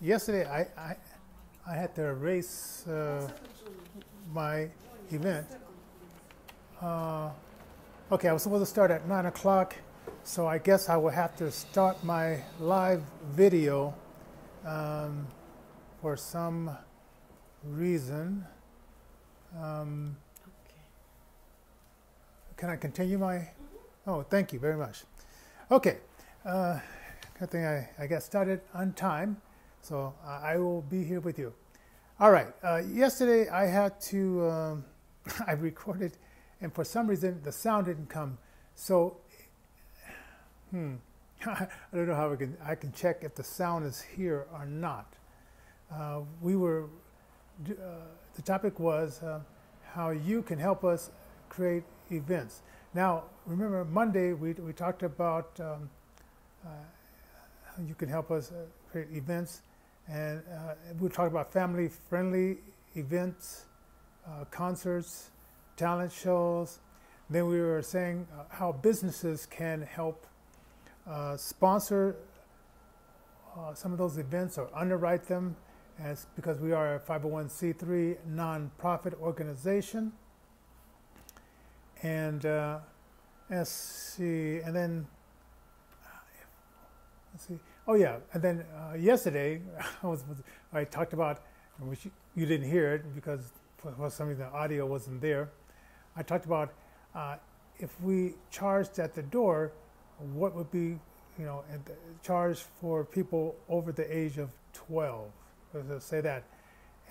yesterday I had to erase my event. Okay, I was supposed to start at 9 o'clock, so I guess I will have to start my live video for some reason. Can I continue my? Oh, thank you very much. Okay, good thing I got started on time, so I will be here with you. All right, yesterday I had to, I recorded, and for some reason the sound didn't come. So, I don't know how I can check if the sound is here or not. The topic was how you can help us create events. Now, remember Monday we talked about how you can help us create events, and we talked about family-friendly events, concerts, talent shows. Then we were saying how businesses can help sponsor some of those events or underwrite them, because we are a 501c3 nonprofit organization. And let's see, and then let's see. Oh yeah, and then yesterday I talked about, which you didn't hear it because for some reason the audio wasn't there. I talked about if we charged at the door, what would be, charged for people over the age of 12. Let's say that,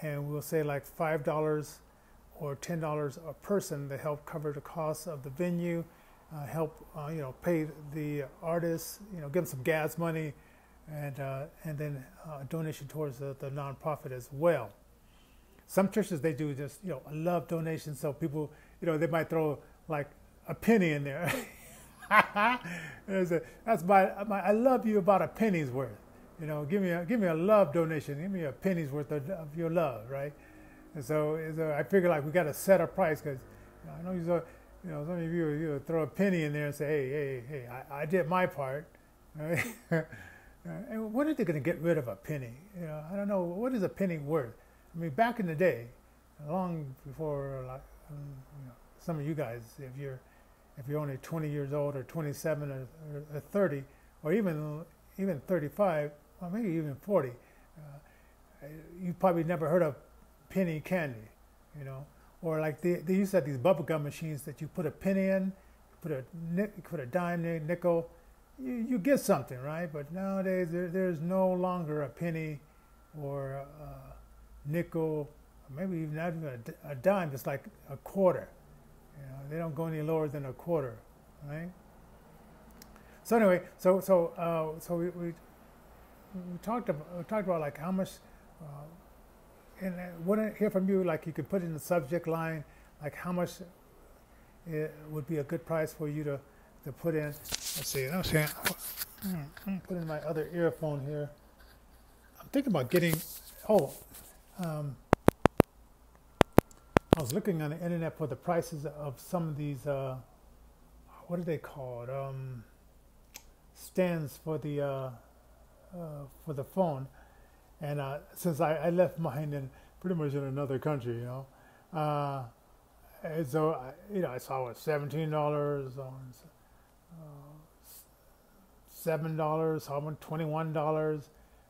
and we'll say like $5 or $10 a person to help cover the cost of the venue, help pay the artists, give them some gas money, and then a donation towards the nonprofit as well. Some churches, they do just a love donation, so people they might throw like a penny in there. That's my I love you about a penny's worth. Give me a love donation. Give me a penny's worth of your love, right? And so I figure like we got to set a price, because I know some of you throw a penny in there and say, hey, I did my part. Right? And when are they going to get rid of a penny? I don't know, what is a penny worth? I mean, back in the day, long before like some of you guys, if you're only 20 years old or 27 or 30 or even 35 or maybe even 40, you probably never heard of penny candy, or like they used to have these bubblegum machines that you put a penny in, put a dime, nickel, you get something, right? But nowadays there's no longer a penny or a nickel, or maybe even not even a dime. It's like a quarter. They don't go any lower than a quarter, right? So anyway, so we talked about like how much. And I want to hear from you, like you could put in the subject line, like how much it would be a good price for you to put in. Let's see, I'm put in my other earphone here. I'm thinking about getting, I was looking on the internet for the prices of some of these, what are they called? Stands for the phone. And since I left mine pretty much in another country, and so I saw it $17, $7, saw one $21.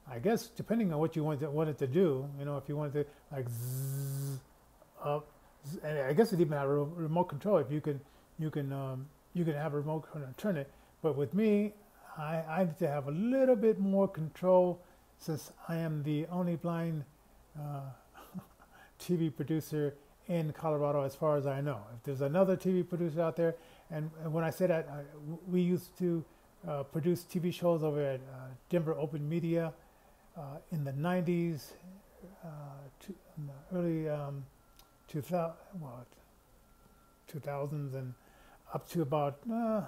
I guess depending on what you wanted to do, if you wanted to like zzz up, and I guess it even had a remote control. If you can have a remote control and turn it. But with me, I need to have a little bit more control, since I am the only blind TV producer in Colorado, as far as I know. If there's another TV producer out there, and when I say that, we used to produce TV shows over at Denver Open Media in the 90s, in the early 2000s, and up to about, I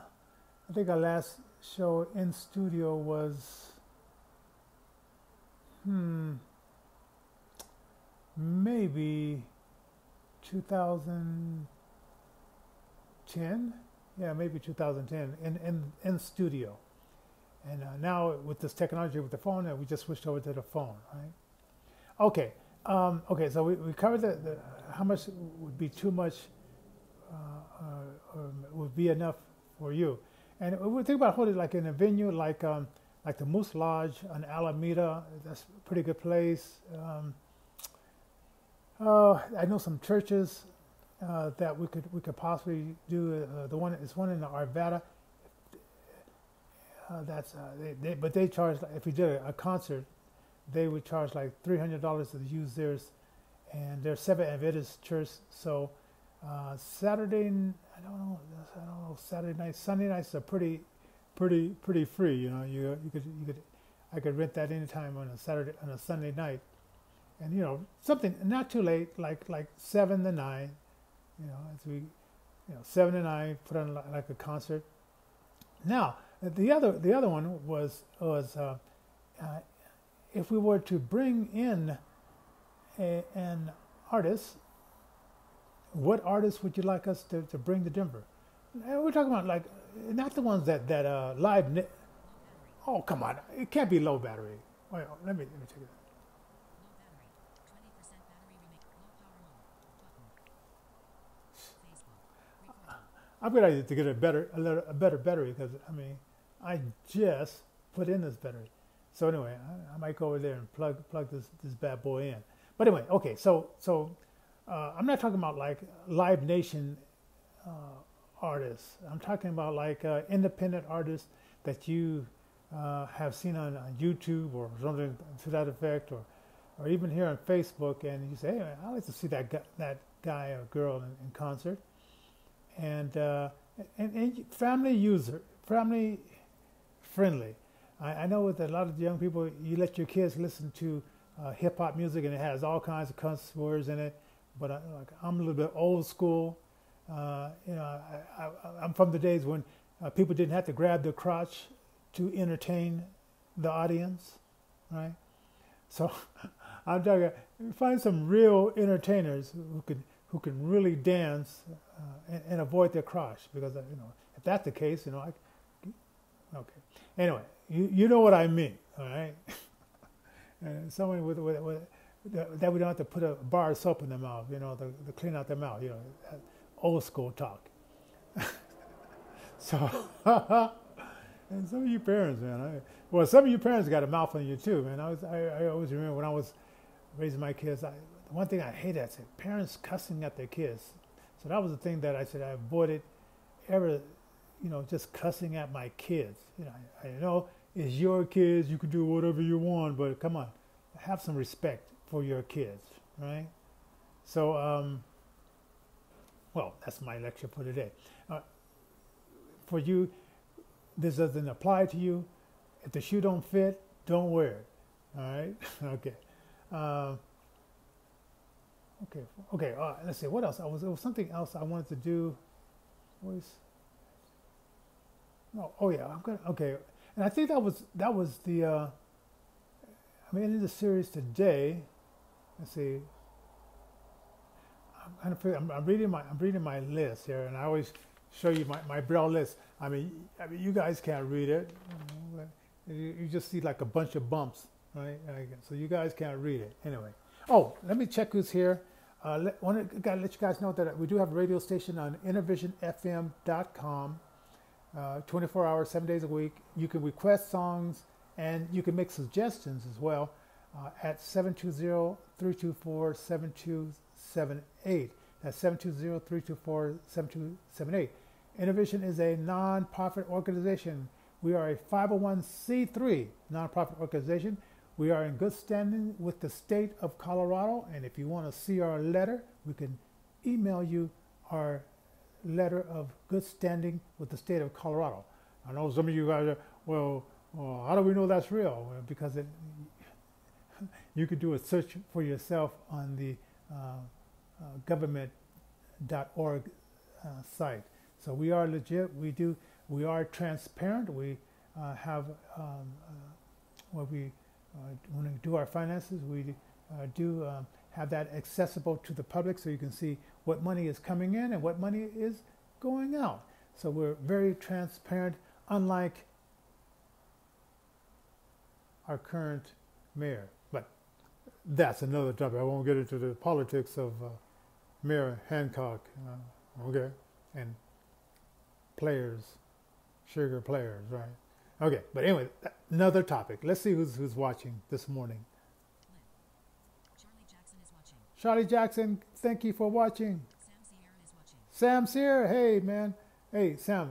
think our last show in studio was maybe 2010. Yeah, maybe 2010 in studio. And now with this technology with the phone, we just switched over to the phone, right? Okay, okay. So we covered the how much would be too much, or would be enough for you. And we think about holding like in a venue like the Moose Lodge on Alameda. That's a pretty good place. I know some churches that we could possibly do. The one is one in Arvada. But they charge, if we did a concert, they would charge like $300 to use theirs, and they're Seventh Adventist church. So Saturday, I don't know, Saturday night, Sunday nights are pretty free. You know, I could rent that anytime on a Sunday night, and you know, something not too late, like 7 to 9. You know, as we, 7 to 9, put on like a concert. Now, the other one was if we were to bring in an artist, what artist would you like us to bring to Denver? And we're talking about like not the ones that live. Oh, come on, it can't be low battery. Wait, let me check it out. I'm gonna to get a better battery because I mean I just put in this battery. So anyway, I might go over there and plug this bad boy in. But anyway, okay. So I'm not talking about like Live Nation artists. I'm talking about like independent artists that you have seen on YouTube or something to that effect, or even here on Facebook, and you say, hey, I like to see that guy or girl in concert. And family friendly. I know with a lot of young people, you let your kids listen to hip hop music, and it has all kinds of cuss words in it. But I'm a little bit old school. I'm from the days when people didn't have to grab their crotch to entertain the audience, right? So I'm talking. Find some real entertainers who can really dance and avoid their crotch, because if that's the case, okay. Anyway, you know what I mean, all right? And someone with that we don't have to put a bar of soap in their mouth, to clean out their mouth, old school talk. So, and some of you parents, man, some of you parents got a mouth on you too, man. I always remember when I was raising my kids, the one thing I hated, I said, parents cussing at their kids. So that was the thing that I said I avoided ever, just cussing at my kids. I know it's your kids, you can do whatever you want, but come on, have some respect for your kids, right? So, well, that's my lecture for today. For you, this doesn't apply to you. If the shoe don't fit, don't wear it, all right? Okay. Okay. Let's see. What else? There was something else I wanted to do. Oh yeah. I'm gonna. Okay. And I think that was the. I'm ending the series today. Let's see. I'm reading my list here, and I always show you my Braille list. I mean, you guys can't read it. You just see like a bunch of bumps, right? So you guys can't read it anyway. Oh, let me check who's here. Gotta let you guys know that we do have a radio station on InnervisionFM.com, 24 hours, 7 days a week. You can request songs and you can make suggestions as well at 720-324-7278. That's 720-324-7278. Innervision is a non-profit organization. We are a 501c3 non-profit organization. We are in good standing with the state of Colorado, and if you want to see our letter, we can email you our letter of good standing with the state of Colorado. I know some of you guys are, well, how do we know that's real? Well, because you could do a search for yourself on the government.org site. So we are legit. We are transparent. We have when we do our finances, we do have that accessible to the public, so you can see what money is coming in and what money is going out. So we're very transparent, unlike our current mayor. But that's another topic. I won't get into the politics of Mayor Hancock. Okay, and players, sugar players, right? Okay, but anyway, another topic. Let's see who's watching this morning. Charlie Jackson is watching. Charlie Jackson, thank you for watching. Sam Sierra is watching. Sam Sierra, hey man, hey Sam,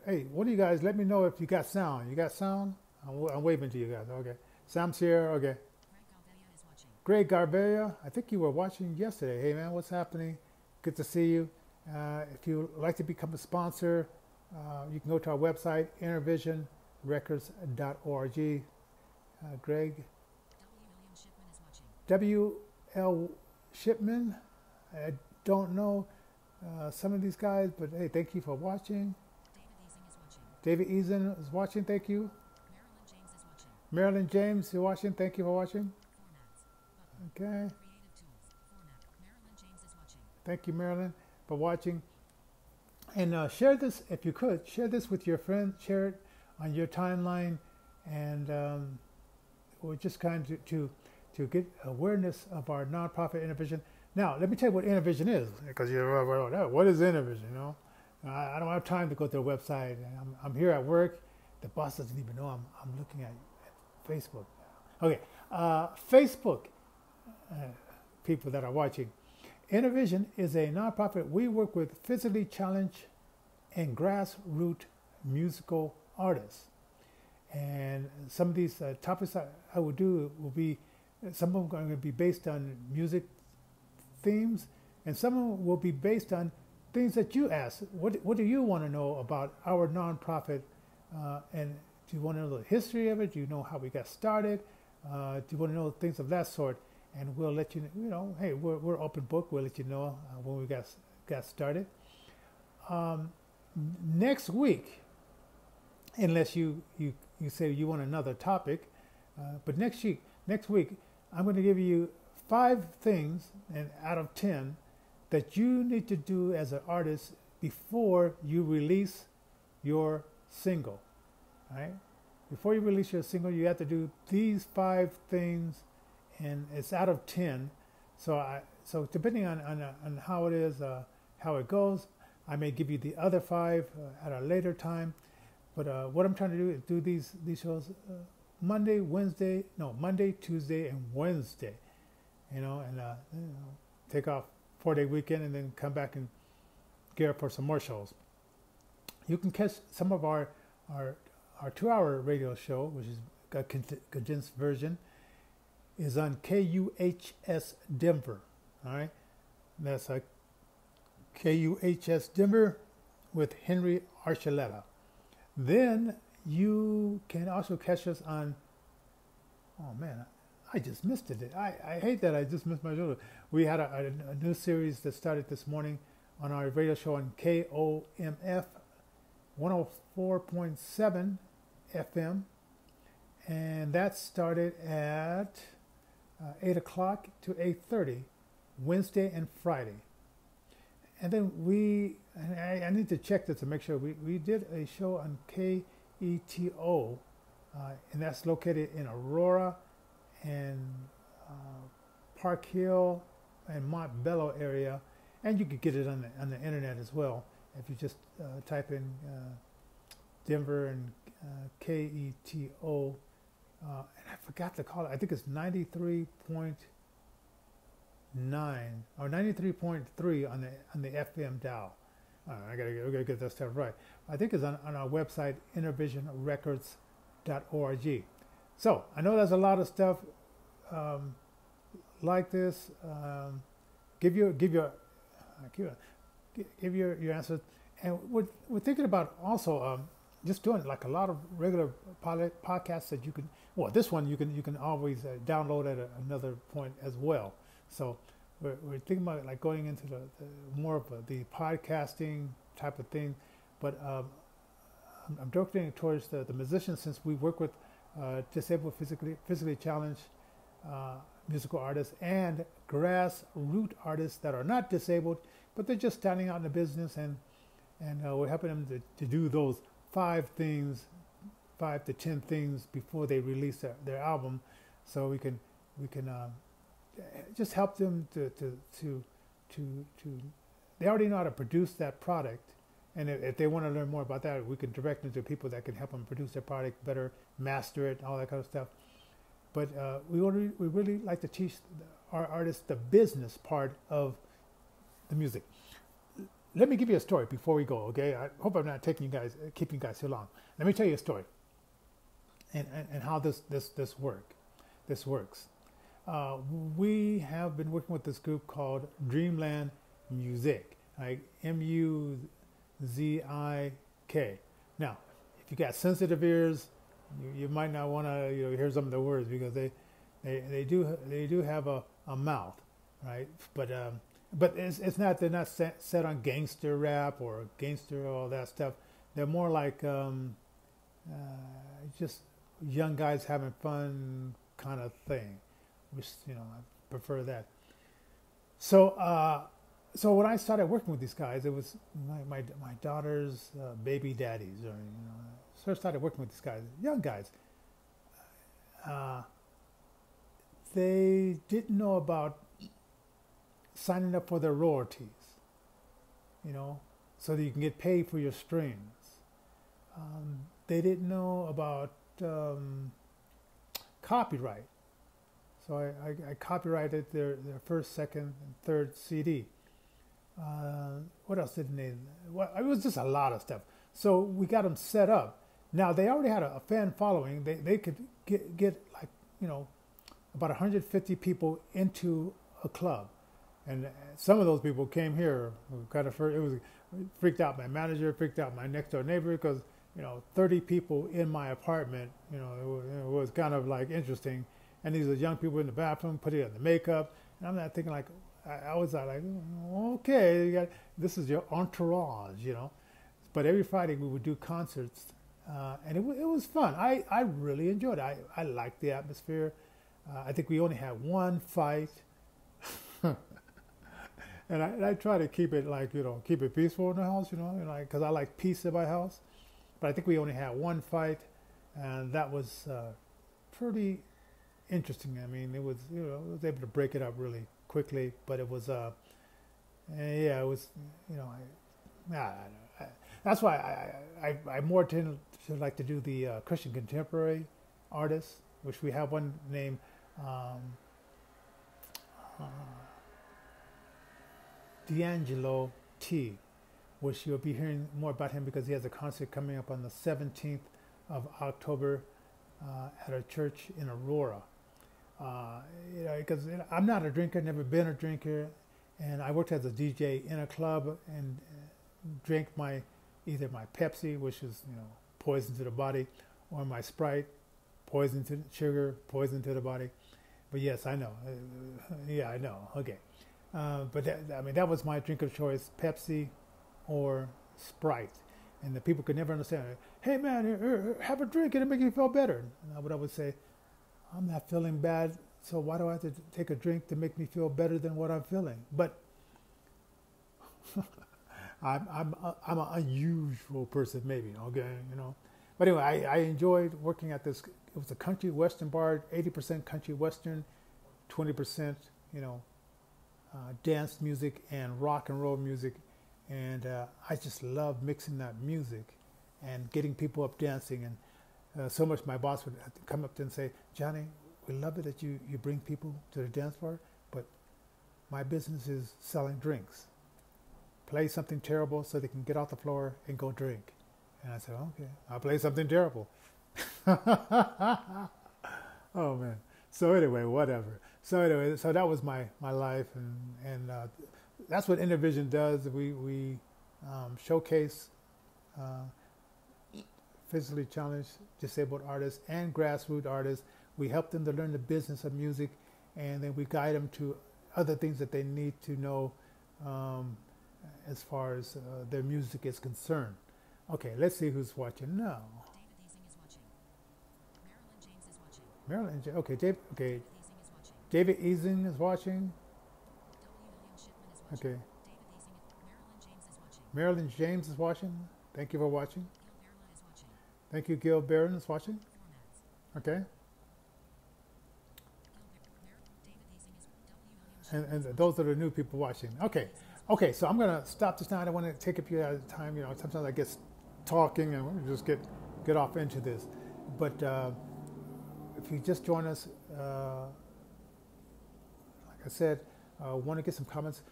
hey, what do you guys? Let me know if you got sound. You got sound? I'm waving to you guys. Okay, Sam Sierra, okay. Greg Galvelia is watching. Greg Garberia, I think you were watching yesterday. Hey man, what's happening? Good to see you. If you would like to become a sponsor, you can go to our website, intervisionrecords.org. Greg. W. William Shipman is watching. W.L. Shipman. I don't know some of these guys, but hey, thank you for watching. David Easing is watching. David Eason is watching. Thank you. Marilyn James is watching. Marilyn James, you're watching. Thank you for watching. Formats. Button. Okay. Creative tools. Format. Marilyn James is watching. Thank you, Marilyn, for watching. And share this, if you could, share this with your friends, share it on your timeline, and we're just kind of to get awareness of our nonprofit Intervision. Now, let me tell you what Intervision is, because you're what is Intervision, you know? I don't have time to go to their website. And I'm here at work. The boss doesn't even know I'm looking at Facebook. Okay, Facebook, people that are watching. Intervision is a nonprofit. We work with physically challenged and grassroots musical artists. And some of these topics I will do will be, some of them are going to be based on music themes, and some of them will be based on things that you ask. What do you want to know about our nonprofit? And do you want to know the history of it? Do you know how we got started? Do you want to know things of that sort? And we'll let you know, hey, we're open book. We'll let you know when we got started. Next week, unless you say you want another topic, but next week, I'm going to give you 5 things, and out of 10, that you need to do as an artist before you release your single. All right? Before you release your single, you have to do these 5 things, and it's out of 10. So depending on how it is, how it goes, I may give you the other 5 at a later time. But what I'm trying to do is do these shows Monday, Tuesday, and Wednesday. And take off 4-day weekend and then come back and gear up for some more shows. You can catch some of our 2-hour radio show, which is a condensed version, is on KUHS Denver. All right, that's like KUHS Denver with Henry Archuleta. Then you can also catch us on, oh man, I just missed it. I hate that I just missed my show. We had a new series that started this morning on our radio show on KOMF 104.7 FM. And that started at 8 o'clock to 8:30, Wednesday and Friday. And then I need to check this to make sure, we did a show on KETO, and that's located in Aurora and Park Hill and Montbello area, and you could get it on the internet as well if you just type in Denver and KETO, and I forgot to call it. I think it's 93.9 or 93.3 on the FM dial. We gotta get that stuff right. I think it's on our website, intervisionrecords.org. So I know there's a lot of stuff like this. Give your answers, and we're thinking about also just doing like a lot of regular podcasts that you can. Well, this one you can always download at another point as well. So we're thinking about like going into the more of the podcasting type of thing, but I'm directing towards the musicians, since we work with disabled, physically challenged musical artists and grassroots artists that are not disabled, but they're just standing out in the business, and we're helping them to do those 5 things to 10 things before they release their album, so we can just help them to they already know how to produce that product, and if they want to learn more about that, we can direct them to people that can help them produce their product better, master it, all that kind of stuff. But we really like to teach our artists the business part of the music. Let me give you a story before we go, okay? I hope I'm not keeping you guys too long. Let me tell you a story, and how this works. We have been working with this group called Dreamland Music, like Muzik. Now, if you got sensitive ears, you might not want to hear some of the words, because they do have a mouth, right? But they're not set on gangster rap or gangster all that stuff. They're more like just young guys having fun kind of thing, which I prefer that. So when I started working with these guys, it was my daughter's baby daddies, or so I started working with these guys, young guys. They didn't know about signing up for their royalties, so that you can get paid for your streams. They didn't know about copyright, so I copyrighted their first, second, and third CD. What else didn't they? Well, it was just a lot of stuff. So we got them set up. Now they already had a fan following. They could get like about 150 people into a club, and some of those people came here. It was freaked out my manager, freaked out my next door neighbor, because 30 people in my apartment. It was kind of like interesting. And these are young people in the bathroom putting on the makeup, and I'm not thinking like. I was like, okay, this is your entourage, But every Friday we would do concerts, and it was fun. I really enjoyed it. I liked the atmosphere. I think we only had one fight, and I try to keep it like keep it peaceful in the house, because I like peace in my house. But I think we only had one fight, and that was pretty interesting. I mean, it was I was able to break it up really quickly, but it was it was that's why I more tend to like to do the Christian contemporary artists, which we have one named D'Angelo T, which you'll be hearing more about him because he has a concert coming up on the 17th of October at a church in Aurora. Because I'm not a drinker, never been a drinker, and I worked as a DJ in a club and drank either my Pepsi, which is poison to the body, or my Sprite, poison to sugar, poison to the body. But yes, I know. Yeah, I know. Okay, but that was my drink of choice: Pepsi or Sprite. And the people could never understand it. Hey man, have a drink and it makes you feel better. And what I would say, I'm not feeling bad, so why do I have to take a drink to make me feel better than what I'm feeling? But I'm an unusual person, maybe. Okay, But anyway, I enjoyed working at this. It was a country western bar, 80% country western, 20% dance music and rock and roll music, and I just love mixing that music and getting people up dancing. And so much my boss would come up to and say, Johnny, we love it that you bring people to the dance floor, but my business is selling drinks. Play something terrible so they can get off the floor and go drink. And I said, okay, I'll play something terrible. Oh man. So anyway, whatever. So that was my life, and that's what Intervision does. We showcase physically challenged, disabled artists and grassroots artists. We help them to learn the business of music, and then we guide them to other things that they need to know as far as their music is concerned. Okay, let's see who's watching now. David Easing is watching. Marilyn James is watching. Marilyn, okay, Dave, okay. David Easing is watching. David Easing is watching. W. William Shipman is watching. Okay. David Easing. Marilyn James is watching. Marilyn James is watching. Thank you for watching. Neil Verla is watching. Thank you, Gil Barron is watching. Formats. Okay. David Hazing is And those are the new people watching. Okay. Okay, so I'm going to stop this now. I don't want to take up your time. You know, sometimes I get talking and we just get off into this. But if you just join us, like I said, want to get some comments.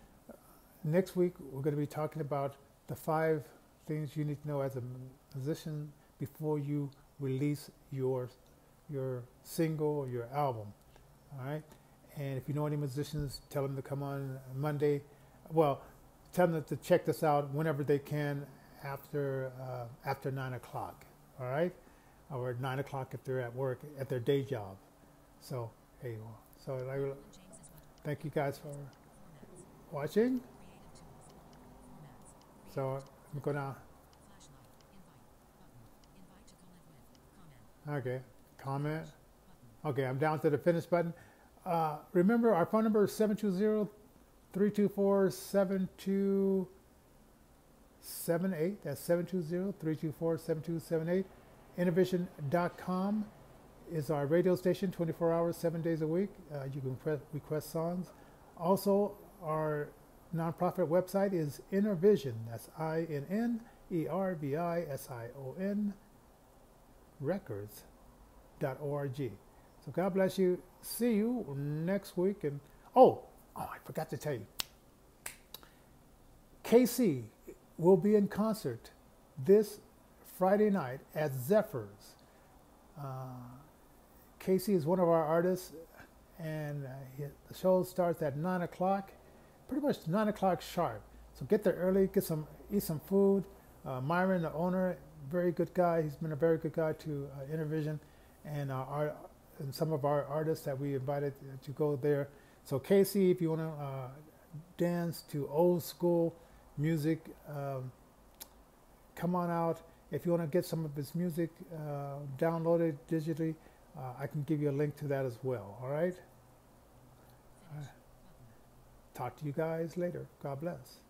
Next week, we're going to be talking about the 5 things you need to know as a musician before you release your single or your album. All right. And if you know any musicians, tell them to come on Monday. Well, tell them to check this out whenever they can after 9 o'clock. All right, or 9 o'clock if they're at work at their day job. So hey, so thank you guys for watching. So I'm gonna okay comment. Okay, I'm down to the finish button. Remember, our phone number is 720-324-7278. That's 720-324-7278. Innervision.com is our radio station, 24 hours, 7 days a week. You can request songs. Also, our nonprofit website is Innervision. That's INNERVISION records.org. So God bless you. See you next week. And oh, I forgot to tell you. KC will be in concert this Friday night at Zephyrs. KC is one of our artists, and the show starts at 9 o'clock, pretty much 9 o'clock sharp. So get there early, eat some food. Myron, the owner, very good guy. He's been a very good guy to Innervision, and some of our artists that we invited to go there. So KC, if you want to dance to old school music, come on out. If you want to get some of his music downloaded digitally, I can give you a link to that as well. All right? Talk to you guys later. God bless.